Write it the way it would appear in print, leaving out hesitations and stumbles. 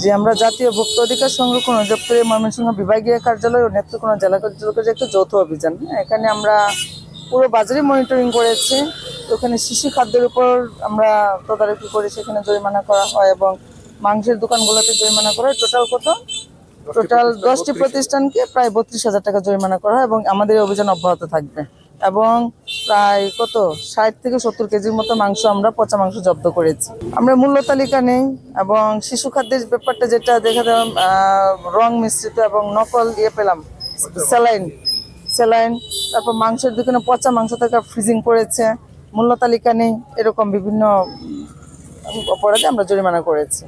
যে আমরা জাতীয় ভোক্তা অধিকার সংরক্ষণ অধিদপ্তরের ময়মনসিংহ বিভাগীয় কার্যালয় ও নেত্রকোনা জেলা কার্যালয়ের যে একটা যৌথ অভিযান, এখানে আমরা পুরো বাজারে মনিটরিং করেছি। ওখানে শিশু খাদ্যের উপর আমরা তদারকি করেছি, এখানে জরিমানা করা হয় এবং মাংসের দোকানগুলোতে জরিমানা করা হয়। টোটাল 10টি প্রতিষ্ঠানকে প্রায় 32,000 টাকা জরিমানা করা হয় এবং আমাদের এই অভিযান অব্যাহত থাকবে। এবং প্রায় 60 থেকে 70 কেজির মতো মাংস, আমরা পচা মাংস জব্দ করেছি। আমরা মূল্য তালিকা নেই এবং শিশু খাদ্যের ব্যাপারটা যেটা দেখা দিলাম, রং মিশ্রিত এবং নকল পেলাম, স্যালাইন। তারপর মাংসের দোকানে পচা মাংস থেকে ফ্রিজিং করেছে, মূল্য তালিকা নেই, এরকম বিভিন্ন অপরাধে আমরা জরিমানা করেছি।